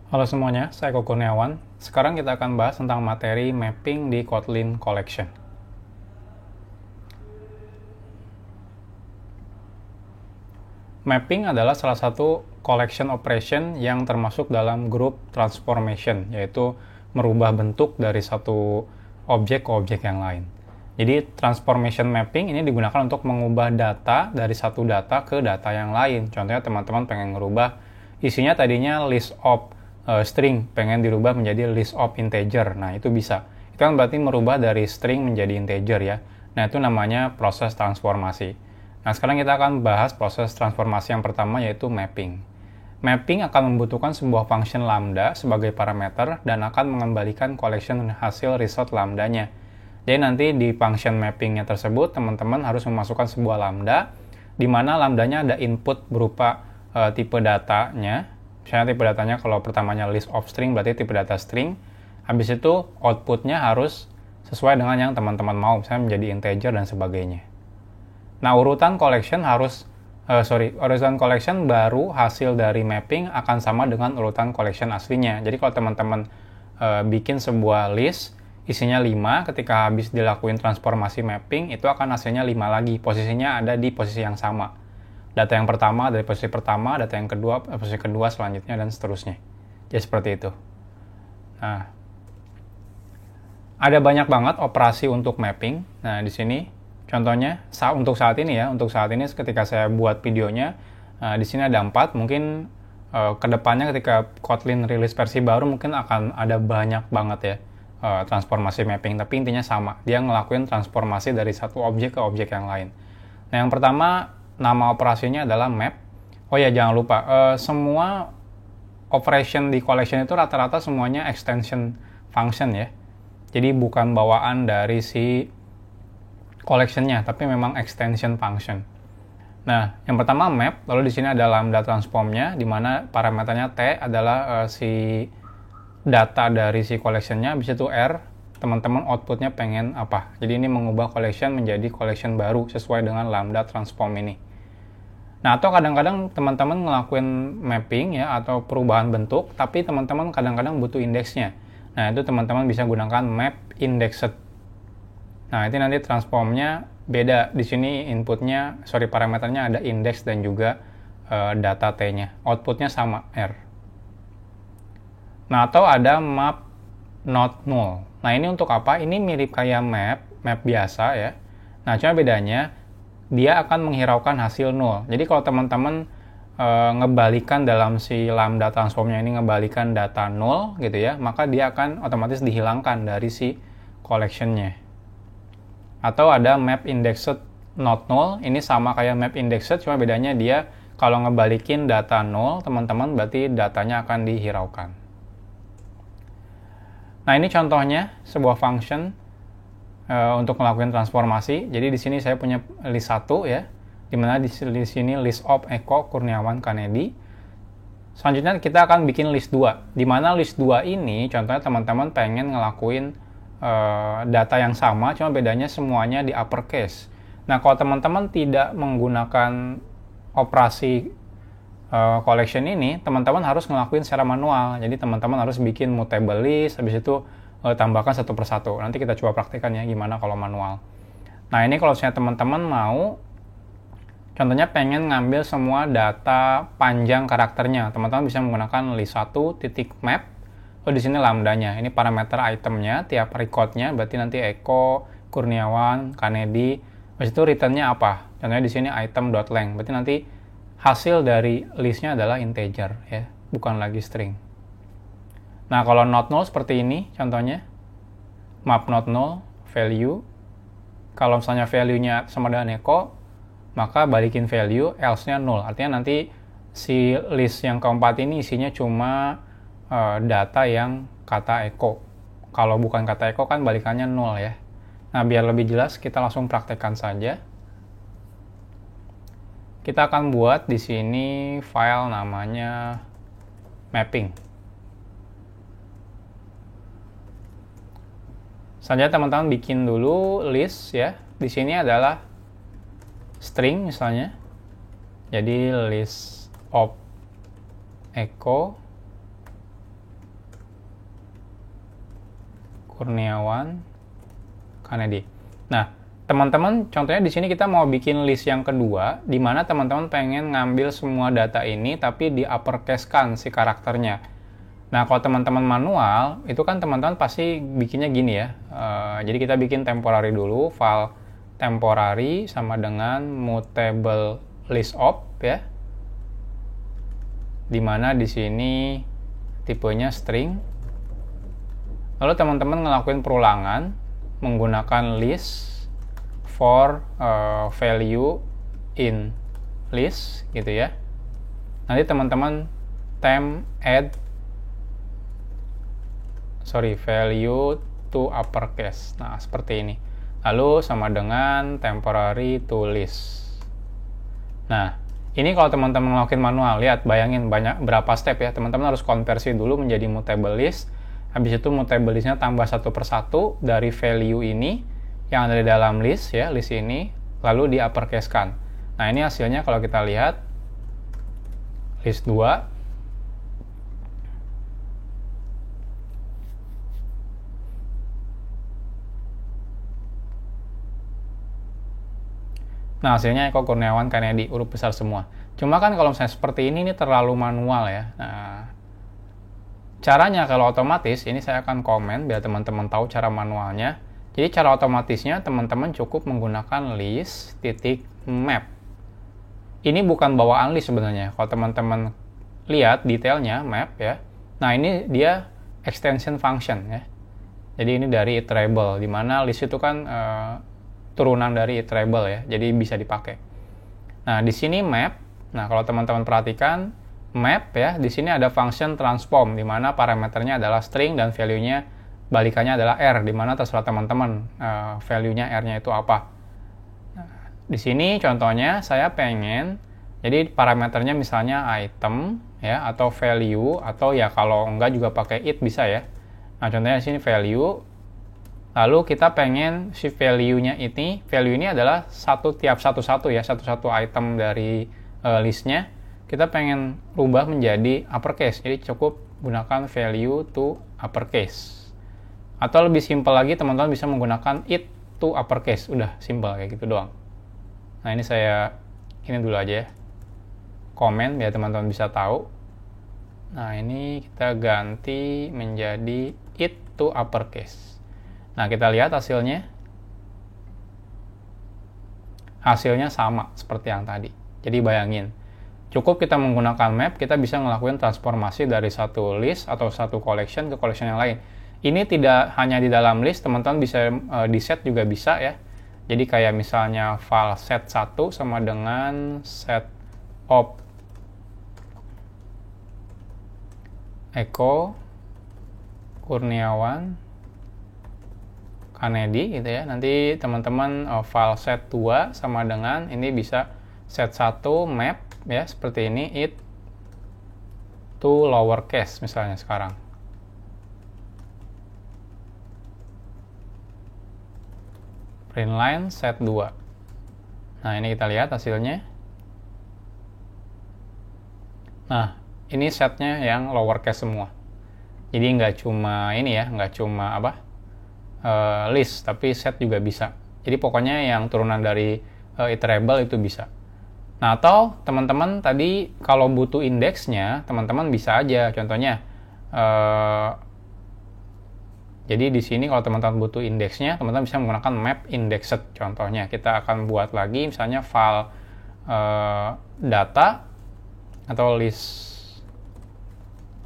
Halo semuanya, saya Koko Kurniawan. Sekarang kita akan bahas tentang materi mapping di Kotlin Collection. Mapping adalah salah satu collection operation yang termasuk dalam grup transformation, yaitu merubah bentuk dari satu objek ke objek yang lain. Jadi transformation mapping ini digunakan untuk mengubah data dari satu data ke data yang lain. Contohnya teman-teman pengen merubah isinya tadinya list of string, pengen dirubah menjadi list of integer. Nah, itu bisa. Itu kan berarti merubah dari string menjadi integer ya. Nah, itu namanya proses transformasi. Nah, sekarang kita akan bahas proses transformasi yang pertama, yaitu mapping. Mapping akan membutuhkan sebuah function lambda sebagai parameter dan akan mengembalikan collection hasil result lambdanya. Jadi nanti di function mappingnya tersebut, teman-teman harus memasukkan sebuah lambda, di mana lambdanya ada input berupa tipe datanya. Misalnya tipe datanya kalau pertamanya list of string, berarti tipe data string. Habis itu outputnya harus sesuai dengan yang teman-teman mau, misalnya menjadi integer dan sebagainya. Nah, urutan collection baru hasil dari mapping akan sama dengan urutan collection aslinya. Jadi kalau teman-teman bikin sebuah list, isinya 5, ketika habis dilakuin transformasi mapping, itu akan hasilnya 5 lagi. Posisinya ada di posisi yang sama. Data yang pertama dari posisi pertama, data yang kedua posisi kedua selanjutnya, dan seterusnya. Jadi seperti itu. Nah, ada banyak banget operasi untuk mapping. Nah, di sini contohnya untuk saat ini ketika saya buat videonya, di sini ada 4. Mungkin kedepannya ketika Kotlin rilis versi baru mungkin akan ada banyak banget ya transformasi mapping. Tapi intinya sama, dia ngelakuin transformasi dari satu objek ke objek yang lain. Nah, yang pertama nama operasinya adalah map. Oh ya, jangan lupa semua operation di collection itu rata-rata semuanya extension function ya. Jadi bukan bawaan dari si collection-nya, tapi memang extension function. Nah, yang pertama map, lalu di sini ada lambda transform-nya, di mana parameternya T adalah si data dari si collection-nya, habis itu R, teman-teman output-nya pengen apa. Jadi ini mengubah collection menjadi collection baru sesuai dengan lambda transform ini. Nah, atau kadang-kadang teman-teman ngelakuin mapping ya, atau perubahan bentuk, tapi teman-teman kadang-kadang butuh indeksnya. Nah, itu teman-teman bisa gunakan map indexed. Nah, itu nanti transformnya beda. Di sini parameternya ada index dan juga data T-nya. Outputnya sama, R. Nah, atau ada map not null. Nah, ini untuk apa? Ini mirip kayak map biasa ya. Nah, cuma bedanya dia akan menghiraukan hasil null. Jadi kalau teman-teman ngebalikan dalam si lambda transformnya ini ngebalikan data null gitu ya, maka dia akan otomatis dihilangkan dari si collection-nya. Atau ada map indexed not null, ini sama kayak map indexed, cuma bedanya dia kalau ngebalikin data null, teman-teman berarti datanya akan dihiraukan. Nah, ini contohnya sebuah function untuk melakukan transformasi. Jadi di sini saya punya list 1 ya, dimana di sini list of Eko Kurniawan Kanedi. Selanjutnya kita akan bikin list 2, dimana list 2 ini contohnya teman-teman pengen ngelakuin data yang sama, cuma bedanya semuanya di uppercase. Nah, kalau teman-teman tidak menggunakan operasi collection ini, teman-teman harus ngelakuin secara manual. Jadi teman-teman harus bikin mutable list, habis itu tambahkan satu persatu. Nanti kita coba praktikkan ya gimana kalau manual. Nah, ini kalau misalnya teman-teman mau, contohnya pengen ngambil semua data panjang karakternya, teman-teman bisa menggunakan list 1.map. Oh, di sini lambdanya, ini parameter itemnya, tiap recordnya, berarti nanti Eko, Kurniawan, Kanedi, habis itu returnnya apa? Contohnya di sini item.length, berarti nanti hasil dari listnya adalah integer ya, bukan lagi string. Nah, kalau not null seperti ini contohnya, map not null, value, kalau misalnya value-nya sama dengan Eko, maka balikin value, else-nya null, artinya nanti si list yang keempat ini isinya cuma data yang kata Eko. Kalau bukan kata Eko kan balikannya null ya. Nah, biar lebih jelas kita langsung praktekkan saja. Kita akan buat di sini file namanya mapping. Selanjutnya teman-teman bikin dulu list ya. Di sini adalah string misalnya. Jadi list of Eko Kurniawan, Kanedi. Nah, teman-teman, contohnya di sini kita mau bikin list yang kedua, di mana teman-teman pengen ngambil semua data ini, tapi di uppercase-kan si karakternya. Nah, kalau teman-teman manual, itu kan teman-teman pasti bikinnya gini ya. Jadi kita bikin temporary dulu, file temporary sama dengan mutable list of ya. Dimana di sini tipenya string. Lalu teman-teman ngelakuin perulangan menggunakan list for value in list gitu ya. Nanti teman-teman value to uppercase. Nah, seperti ini. Lalu sama dengan temporary to list. Nah, ini kalau teman-teman ngelakuin manual, lihat, bayangin berapa step ya. Teman-teman harus konversi dulu menjadi mutable list. Habis itu mutable listnya tambah satu persatu dari value ini yang ada di dalam list ya, list ini, lalu di uppercase-kan. Nah, ini hasilnya kalau kita lihat list 2. Nah, hasilnya Eko Kurniawan Kanedi, huruf besar semua. Cuma kan kalau misalnya seperti ini terlalu manual ya. Nah, caranya kalau otomatis, ini saya akan komen biar teman-teman tahu cara manualnya. Jadi cara otomatisnya teman-teman cukup menggunakan list titik map. Ini bukan bawaan list sebenarnya. Kalau teman-teman lihat detailnya map ya. Nah, ini dia extension function ya. Jadi ini dari iterable, di mana list itu kan turunan dari iterable ya, jadi bisa dipakai. Nah, di sini map. Nah, kalau teman-teman perhatikan map ya, di sini ada function transform di mana parameternya adalah string dan value-nya balikannya adalah r, di mana terserah teman-teman value-nya r-nya itu apa. Nah, di sini contohnya saya pengen jadi parameternya misalnya item ya, atau value, atau ya kalau enggak juga pakai it bisa ya. Nah, contohnya di sini value. Lalu kita pengen si value ini adalah tiap satu-satu ya, satu-satu item dari listnya, kita pengen rubah menjadi uppercase. Jadi cukup gunakan value to uppercase. Atau lebih simpel lagi, teman-teman bisa menggunakan it to uppercase. Udah simpel kayak gitu doang. Nah, ini saya ini dulu aja ya. Komen biar teman-teman bisa tahu. Nah, ini kita ganti menjadi it to uppercase. Nah, kita lihat hasilnya. Hasilnya sama seperti yang tadi. Jadi bayangin, cukup kita menggunakan map, kita bisa ngelakuin transformasi dari satu list atau satu collection ke collection yang lain. Ini tidak hanya di dalam list, teman-teman bisa di set juga bisa ya. Jadi kayak misalnya file set 1 sama dengan set of Eko Kurniawan Kanedi gitu ya. Nanti teman-teman file set 2 sama dengan ini bisa set 1 map ya, seperti ini, it to lowercase misalnya sekarang. Print line set 2. Nah, ini kita lihat hasilnya. Nah, ini setnya yang lowercase semua. Jadi nggak cuma ini ya, nggak cuma list, tapi set juga bisa. Jadi pokoknya yang turunan dari iterable itu bisa. Nah, atau teman-teman tadi kalau butuh indeksnya, teman-teman bisa aja. Contohnya, jadi di sini kalau teman-teman butuh indeksnya, teman-teman bisa menggunakan map indexed. Contohnya, kita akan buat lagi misalnya file data atau list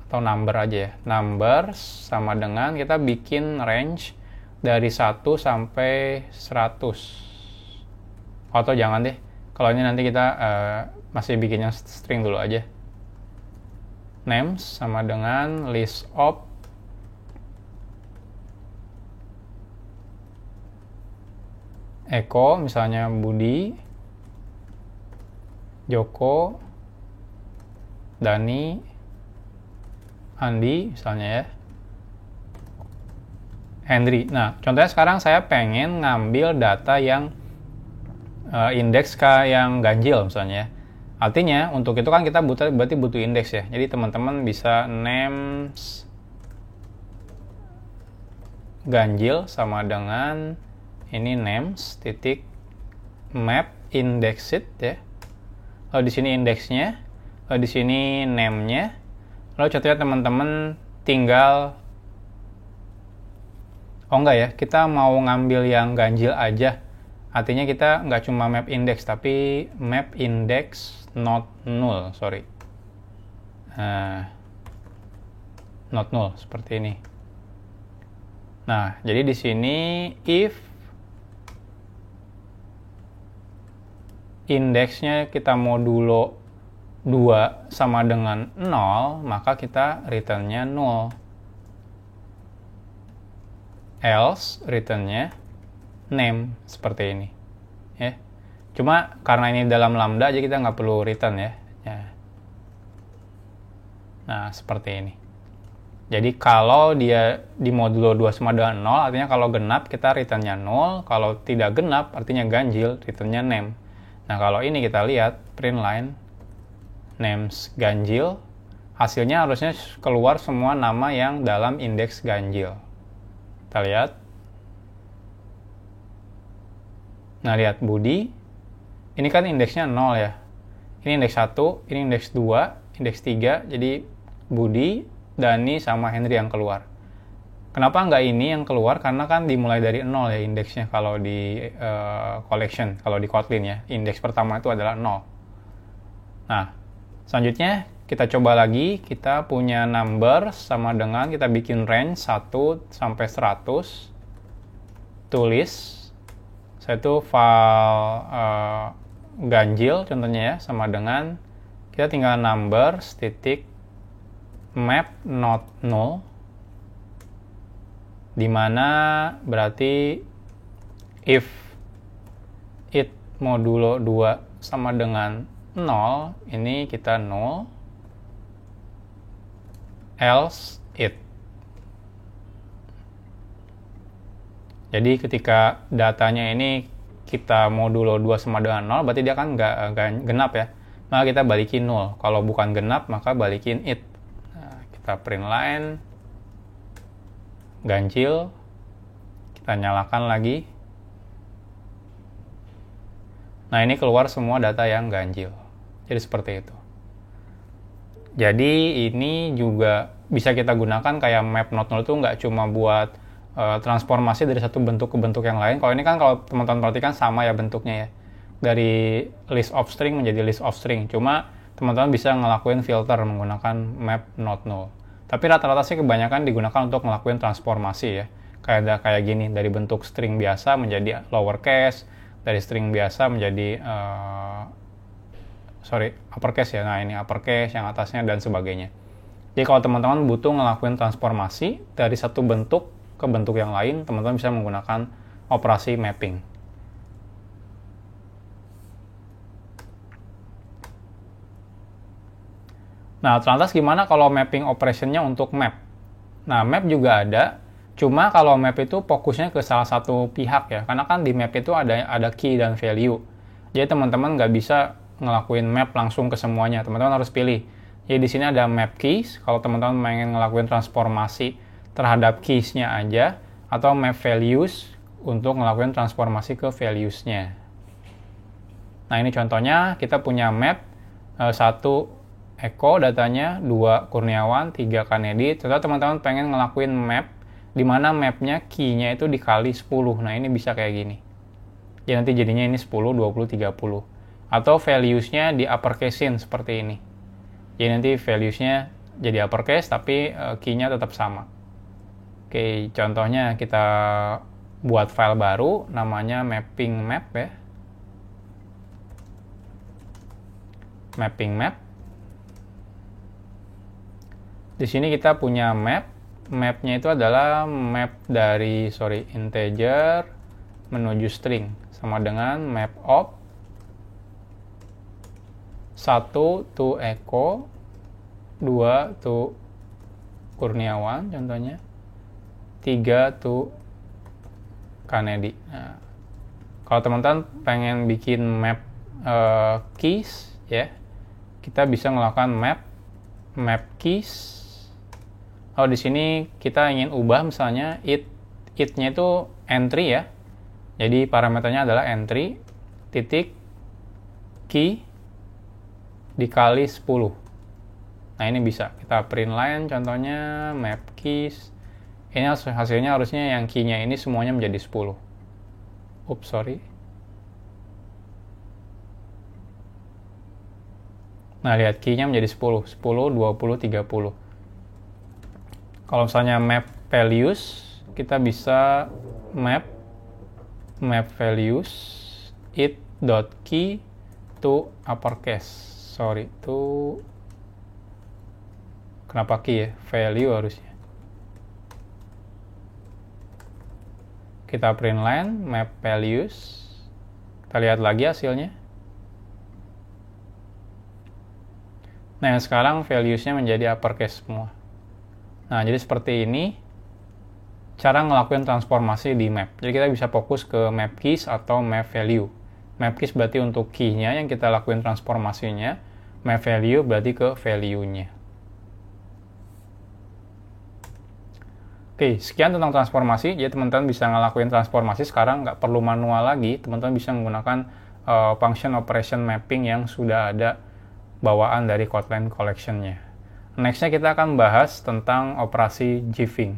atau number aja ya. Number sama dengan kita bikin range dari 1 sampai 100. Atau jangan deh, kalau ini nanti kita masih bikinnya string dulu aja. Names sama dengan list of Eko, misalnya Budi, Joko, Dani, Andi, misalnya ya. Henry. Nah, contohnya sekarang saya pengen ngambil data yang indeks yang ganjil misalnya. Artinya untuk itu kan kita berarti butuh indeks ya. Jadi teman-teman bisa names ganjil sama dengan ini names titik map indexed ya. Lalu di sini indeksnya, lalu di sini name-nya. Lalu contohnya teman-teman tinggal enggak ya, kita mau ngambil yang ganjil aja. Artinya kita nggak cuma map index tapi map index not null, sorry. Not null seperti ini. Nah, jadi di sini if indeksnya kita modulo 2 sama dengan 0, maka kita return-nya 0. Else return-nya name seperti ini. Ya. Cuma karena ini dalam lambda aja kita nggak perlu return ya. Nah, seperti ini. Jadi kalau dia di modulo 2 sama dengan 0, artinya kalau genap kita return-nya 0, kalau tidak genap artinya ganjil, return-nya name. Nah, kalau ini kita lihat print line names ganjil, hasilnya harusnya keluar semua nama yang dalam indeks ganjil. Kita lihat. Nah, lihat Budi. Ini kan indeksnya 0 ya. Ini indeks 1, ini indeks 2, indeks 3. Jadi Budi, Dani, sama Henry yang keluar. Kenapa nggak ini yang keluar? Karena kan dimulai dari 0 ya indeksnya kalau di collection, kalau di Kotlin ya. Indeks pertama itu adalah 0. Nah, selanjutnya kita coba lagi. Kita punya number sama dengan kita bikin range 1 sampai 100. Tulis. Saya itu file ganjil contohnya ya, sama dengan kita tinggal numbers titik map not null, dimana berarti if it modulo 2 sama dengan 0, ini kita null, else it. Jadi ketika datanya ini kita modulo 2 sama dengan 0, berarti dia kan nggak genap ya. Maka kita balikin 0. Kalau bukan genap, maka balikin it. Nah, kita print line, ganjil, kita nyalakan lagi. Nah, ini keluar semua data yang ganjil. Jadi seperti itu. Jadi ini juga bisa kita gunakan kayak map not null itu nggak cuma buat transformasi dari satu bentuk ke bentuk yang lain. Kalau ini kan kalau teman-teman perhatikan sama ya bentuknya ya. Dari list of string menjadi list of string. Cuma teman-teman bisa ngelakuin filter menggunakan map not null. Tapi rata-rata sih kebanyakan digunakan untuk ngelakuin transformasi ya. Kayak gini, dari bentuk string biasa menjadi lowercase, dari string biasa menjadi uppercase ya. Nah, ini uppercase yang atasnya dan sebagainya. Jadi kalau teman-teman butuh ngelakuin transformasi dari satu bentuk ke bentuk yang lain, teman-teman bisa menggunakan operasi mapping. Nah, lantas gimana kalau mapping operation-nya untuk map? Nah, map juga ada, cuma kalau map itu fokusnya ke salah satu pihak ya, karena kan di map itu ada key dan value. Jadi teman-teman nggak bisa ngelakuin map langsung ke semuanya, teman-teman harus pilih. Jadi di sini ada map keys, kalau teman-teman pengen ngelakuin transformasi terhadap keys-nya aja, atau map values untuk ngelakuin transformasi ke values-nya. Nah, ini contohnya kita punya map 1 Eko datanya, 2 Kurniawan, 3 Kanedi. Ternyata teman-teman pengen ngelakuin map di mana mapnya key-nya itu dikali 10. Nah, ini bisa kayak gini. Jadi nanti jadinya ini 10, 20, 30. Atau values-nya di uppercase-in seperti ini. Jadi nanti values-nya jadi uppercase tapi key-nya tetap sama. Oke, contohnya kita buat file baru namanya mapping map ya. Mapping map. Di sini kita punya map. Mapnya itu adalah map dari integer menuju string sama dengan map of 1 to Eko, 2 to Kurniawan contohnya, 3 to Kanedi. Nah, kalau teman-teman pengen bikin map keys ya, kita bisa melakukan map keys. Kalau di sini kita ingin ubah misalnya it id-nya itu entry ya. Jadi parameternya adalah entry titik key dikali 10. Nah, ini bisa kita print line contohnya map keys. Ini hasilnya harusnya yang key-nya ini semuanya menjadi 10. Oops, sorry. Nah, lihat key-nya menjadi 10, 10, 20, 30. Kalau misalnya map values, kita bisa map values it.key to uppercase. Sorry, to kenapa key ya? Value harusnya. Kita print line map values. Kita lihat lagi hasilnya. Nah, sekarang values-nya menjadi uppercase semua. Nah, jadi seperti ini cara ngelakuin transformasi di map. Jadi kita bisa fokus ke map keys atau map value. Map keys berarti untuk key-nya yang kita lakuin transformasinya. Map value berarti ke value-nya. Oke, sekian tentang transformasi. Jadi teman-teman bisa ngelakuin transformasi sekarang, nggak perlu manual lagi. Teman-teman bisa menggunakan function operation mapping yang sudah ada bawaan dari Kotlin collection-nya. Next-nya kita akan bahas tentang operasi jiffing.